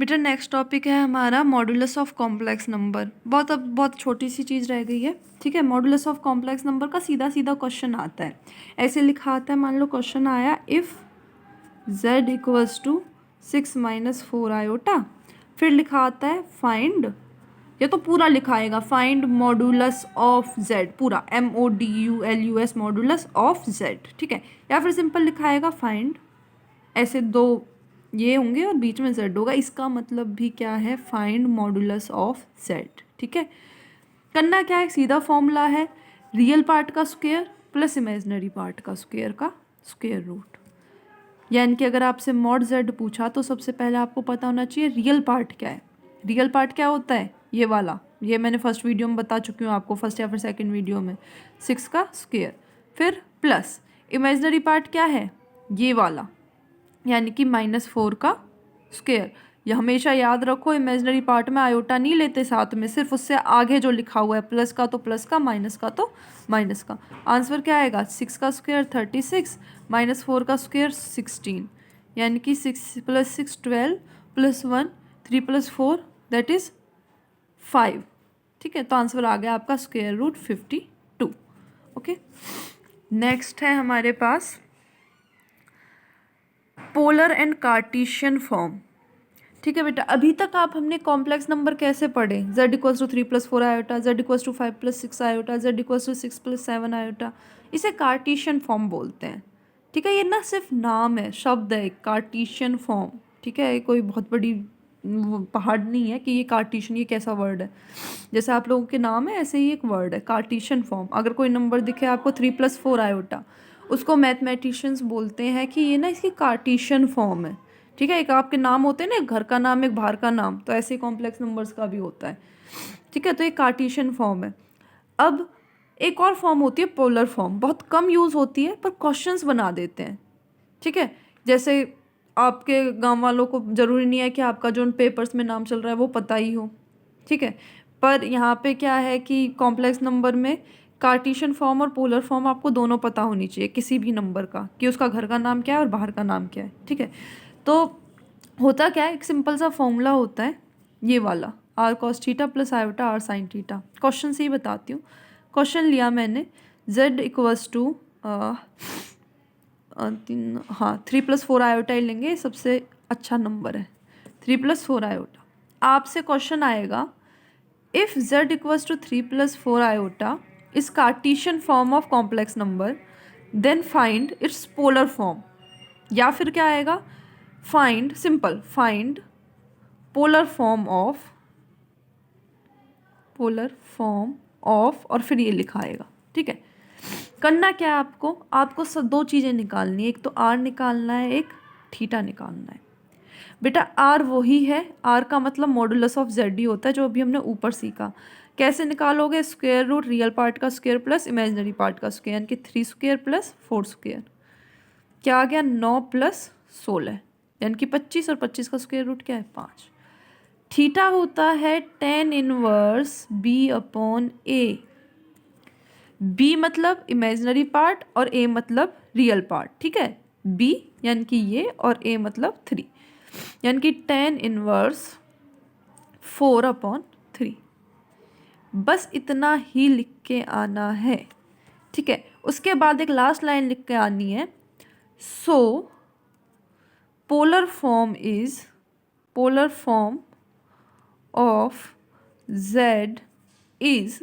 बेटा next topic है हमारा मॉडुलस ऑफ कॉम्प्लेक्स नंबर। बहुत छोटी सी चीज़ रह गई है, ठीक है। मॉडुलस ऑफ कॉम्प्लेक्स नंबर का सीधा सीधा क्वेश्चन आता है, ऐसे लिखा आता है। मान लो क्वेश्चन आया if z equals to 6 - 4 iota, फिर लिखा आता है फाइंड, ये तो पूरा लिखा आएगा, फाइंड मॉडुलस ऑफ z, पूरा MODULUS मॉडुलस ऑफ z, ठीक है। या फिर सिंपल लिखा आएगा फाइंड, ऐसे दो ये होंगे और बीच में z होगा, इसका मतलब भी क्या है, फाइंड मॉडुलस ऑफ z, ठीक है। करना क्या है, सीधा फॉर्मूला है रियल पार्ट का स्क्वायर प्लस इमेजिनरी पार्ट का स्क्वायर रूट। यानी कि अगर आपसे मॉड z पूछा तो सबसे पहले आपको पता होना चाहिए रियल पार्ट क्या है। रियल पार्ट क्या होता है, ये वाला, ये मैंने फर्स्ट वीडियो में बता चुकी हूँ आपको, फर्स्ट या फिर सेकंड वीडियो में, 6 का स्क्वायर, फिर प्लस इमेजिनरी पार्ट क्या है, ये वाला, यानी कि -4 का स्क्वायर। यह हमेशा याद रखो, इमेजिनरी पार्ट में आयोटा नहीं लेते साथ में, सिर्फ उससे आगे जो लिखा हुआ है, प्लस का तो प्लस का, माइनस का तो माइनस का। आंसर क्या आएगा, 6 का स्क्वायर 36 -4 का स्क्वायर 16, यानी कि 6 + 6 12 + 1 3 + 4 दैट इज़ 5, ठीक है। तो आंसर आ गया आपका √52। ओके, नेक्स्ट है हमारे पास पोलर एंड कार्टेशियन फॉर्म, ठीक है बेटा। अभी तक हमने कॉम्प्लेक्स नंबर कैसे पढ़े, z = 3 + 4 iota, z = 5 + 6 iota, z = 6 + 7 iota, इसे कार्टेशियन फॉर्म बोलते हैं, ठीक है। ये ना सिर्फ नाम है, शब्द है, कार्टेशियन फॉर्म, ठीक है। ये कोई बहुत बड़ी पहाड़ नहीं है कि ये कार्टेशियन, ये कैसा वर्ड है, जैसे आप लोगों के नाम है ऐसे ही एक वर्ड है कार्टेशियन फॉर्म। अगर कोई नंबर दिखे आपको 3 + 4 आयोटा, उसको मैथमेटिशियंस बोलते हैं कि ये ना इसकी कार्टेशियन फॉर्म है, ठीक है। एक आपके नाम होते हैं ना, एक घर का नाम एक बाहर का नाम, तो ऐसे कॉम्प्लेक्स नंबर्स का भी होता है, ठीक है। तो ये कार्टेशियन फॉर्म है। अब एक और फॉर्म होती है पोलर फॉर्म, बहुत कम यूज़ होती है पर क्वेश्चंस बना देते हैं, ठीक है। जैसे आपके गांव वालों को ज़रूरी नहीं है कि आपका जो उन पेपर्स में नाम चल रहा है वो पता ही हो, ठीक है। पर यहाँ पे क्या है कि कॉम्प्लेक्स नंबर में कार्टेशियन फॉर्म और पोलर फॉर्म आपको दोनों पता होनी चाहिए किसी भी नंबर का, कि उसका घर का नाम क्या है और बाहर का नाम क्या है, ठीक है। तो होता क्या है, एक सिंपल सा फॉर्मूला होता है ये वाला, r cos theta + iota r sin theta. Question से ही बताती हूँ। क्वेश्चन लिया मैंने, z इक्वल्स टू 3 + 4 आयोटा ही लेंगे, सबसे अच्छा नंबर है 3 + 4 आयोटा। आपसे क्वेश्चन आएगा if z equals to 3 + 4 iota is Cartesian form of complex number then find its polar form, या फिर क्या आएगा, find, simple find polar form of और फिर ये लिखा आएगा, ठीक है। करना क्या है आपको दो चीज़ें निकालनी है, एक तो r निकालना है, एक थीटा निकालना है। बेटा r वही है, r का मतलब मॉडुलस ऑफ z ही होता है, जो अभी हमने ऊपर सीखा। कैसे निकालोगे, स्क्वायर रूट रियल पार्ट का स्क्वायर प्लस इमेजिनरी पार्ट का स्क्वायर, यानी कि 3 स्क्वायर + 4 स्क्वायर, क्या आ गया 9 + 16, यानी कि 25, और 25 का स्क्वायर रूट क्या है 5। थीटा होता है tan इनवर्स b/a, b मतलब इमेजिनरी पार्ट और a मतलब रियल पार्ट, ठीक है। b यानी कि ये और a मतलब 3, यानी कि tan इनवर्स 4/3, बस इतना ही लिख के आना है, ठीक है। उसके बाद एक लास्ट लाइन लिख के आनी है, so polar form of z is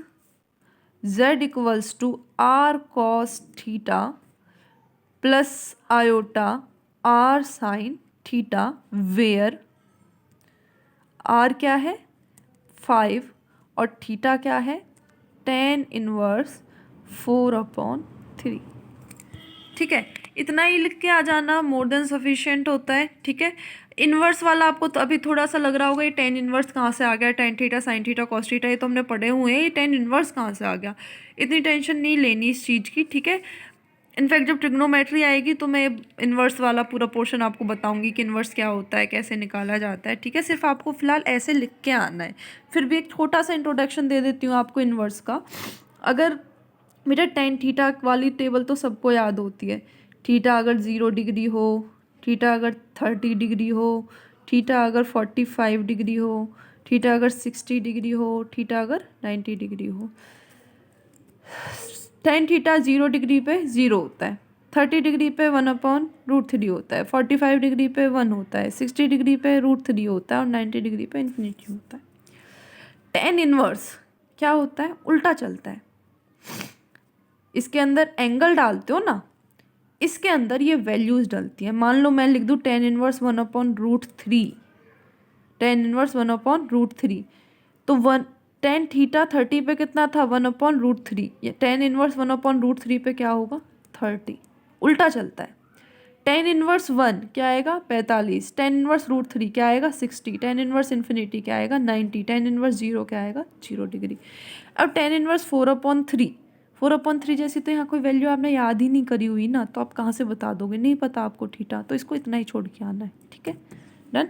z equals to r cos theta plus iota r sin theta, where r क्या है 5 और थीटा क्या है tan इनवर्स 4/3, ठीक है। इतना ही लिख के आ जाना, मोर देन सफिशिएंट होता है, ठीक है। इन्वर्स वाला आपको तो अभी थोड़ा सा लग रहा होगा ये tan इन्वर्स कहाँ से आ गया, tan theta sin theta cos theta, ये तो हमने पढ़े हुए हैं, ये tan इन्वर्स कहाँ से आ गया, इतनी टेंशन नहीं लेनी इस चीज़ की, ठीक है। इनफैक्ट जब ट्रिग्नोमेट्री आएगी तो मैं इन्वर्स वाला पूरा पोर्शन आपको बताऊंगी कि इन्वर्स क्या होता है, कैसे निकाला जाता है, ठीक है। सिर्फ आपको फिलहाल ऐसे लिख के आना है। फिर भी एक छोटा सा इंट्रोडक्शन दे देती हूँ आपको इन्वर्स का। अगर बेटा tan थीटा वाली टेबल तो सबको याद होती है, थीटा अगर 0 डिग्री हो, थीटा अगर 30 डिग्री हो, थीटा अगर 45 डिग्री हो, थीटा अगर 60 डिग्री हो, थीटा अगर 90 डिग्री हो। टेन थीटा 0 डिग्री पे 0 होता है, 30 डिग्री पे 1/√3 होता है, 45 डिग्री पे 1 होता है, 60 डिग्री पे √3 होता है और 90 डिग्री पे इन्फिनिटी होता है। टेन इनवर्स क्या होता है? उल्टा चलता है। इसके अंदर एंगल डालते हो ना, इसके अंदर ये वैल्यूज डलती हैं। मान लो मैं लिख दूँ टेन इनवर्स 1/√3, टेन इनवर्स 1/√3, तो टेन थीटा 30 पे कितना था? 1/√3। ये टेन इनवर्स 1/√3 पे क्या होगा? 30। उल्टा चलता है। टेन इनवर्स 1 क्या आएगा? 45। टेन इनवर्स √3 क्या आएगा? 60। टेन इनवर्स इन्फिनिटी क्या आएगा? 90। टेन इनवर्स 0 क्या आएगा? 0 डिग्री। अब टेन इनवर्स 4/3, 4/3 जैसी तो यहाँ कोई वैल्यू आपने याद ही नहीं करी हुई ना, तो आप कहाँ से बता दोगे? नहीं पता आपको थीटा, तो इसको इतना ही छोड़ के आना है। ठीक है, डन।